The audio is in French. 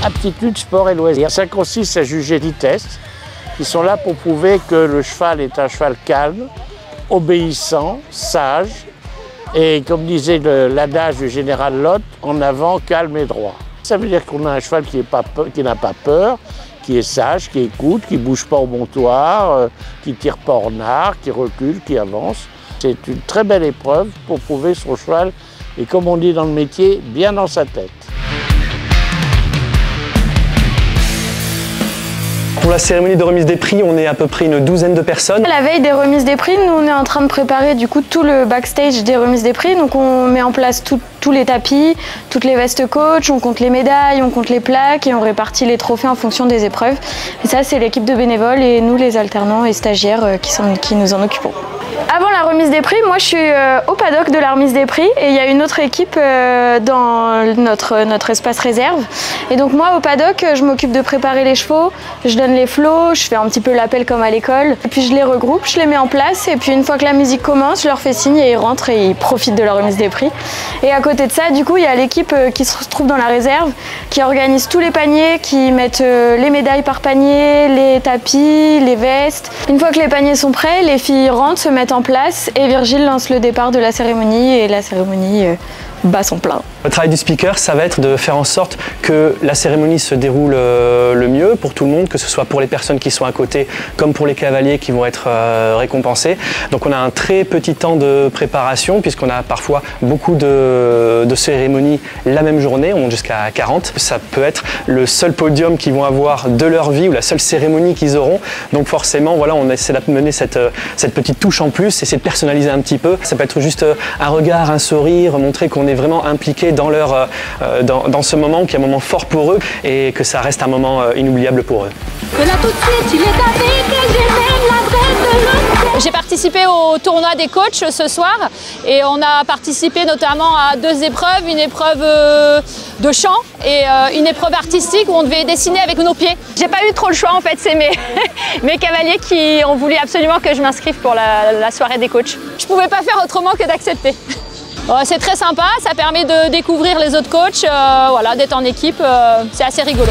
Aptitude, sport et loisirs. Ça consiste à juger des tests qui sont là pour prouver que le cheval est un cheval calme, obéissant, sage et, comme disait l'adage du général Lott, en avant, calme et droit. Ça veut dire qu'on a un cheval qui n'a pas peur, qui est sage, qui écoute, qui ne bouge pas au montoir, qui ne tire pas en arc, qui recule, qui avance. C'est une très belle épreuve pour prouver son cheval et, comme on dit dans le métier, bien dans sa tête. Pour la cérémonie de remise des prix, on est à peu près une douzaine de personnes. La veille des remises des prix, nous on est en train de préparer du coup tout le backstage des remises des prix. Donc on met en place tous les tapis, toutes les vestes coach, on compte les médailles, on compte les plaques et on répartit les trophées en fonction des épreuves. Et ça c'est l'équipe de bénévoles et nous les alternants et stagiaires qui nous en occupons. Avant la remise des prix, moi je suis au paddock de la remise des prix et il y a une autre équipe dans notre espace réserve. Et donc moi au paddock, je m'occupe de préparer les chevaux, je donne les flots, je fais un petit peu l'appel comme à l'école. Et puis je les regroupe, je les mets en place et puis une fois que la musique commence, je leur fais signe et ils rentrent et ils profitent de la remise des prix. Et à côté de ça, du coup, il y a l'équipe qui se trouve dans la réserve, qui organise tous les paniers, qui mettent les médailles par panier, les tapis, les vestes. Une fois que les paniers sont prêts, les filles rentrent, se mettent en place et Virgile lance le départ de la cérémonie et la cérémonie bat son plein. Le travail du speaker, ça va être de faire en sorte que la cérémonie se déroule le mieux pour tout le monde, que ce soit pour les personnes qui sont à côté comme pour les cavaliers qui vont être récompensés. Donc on a un très petit temps de préparation puisqu'on a parfois beaucoup de cérémonies la même journée, on monte jusqu'à 40. Ça peut être le seul podium qu'ils vont avoir de leur vie ou la seule cérémonie qu'ils auront. Donc forcément, voilà, on essaie d'amener cette petite touche en plus, essayer de personnaliser un petit peu. Ça peut être juste un regard, un sourire, montrer qu'on est vraiment impliqué dans ce moment, qui est un moment fort pour eux et que ça reste un moment inoubliable pour eux. J'ai participé au tournoi des coachs ce soir et on a participé notamment à 2 épreuves, une épreuve de chant et une épreuve artistique où on devait dessiner avec nos pieds. J'ai pas eu trop le choix en fait, c'est mes cavaliers qui ont voulu absolument que je m'inscrive pour la soirée des coachs. Je pouvais pas faire autrement que d'accepter. C'est très sympa, ça permet de découvrir les autres coachs, voilà, d'être en équipe, c'est assez rigolo.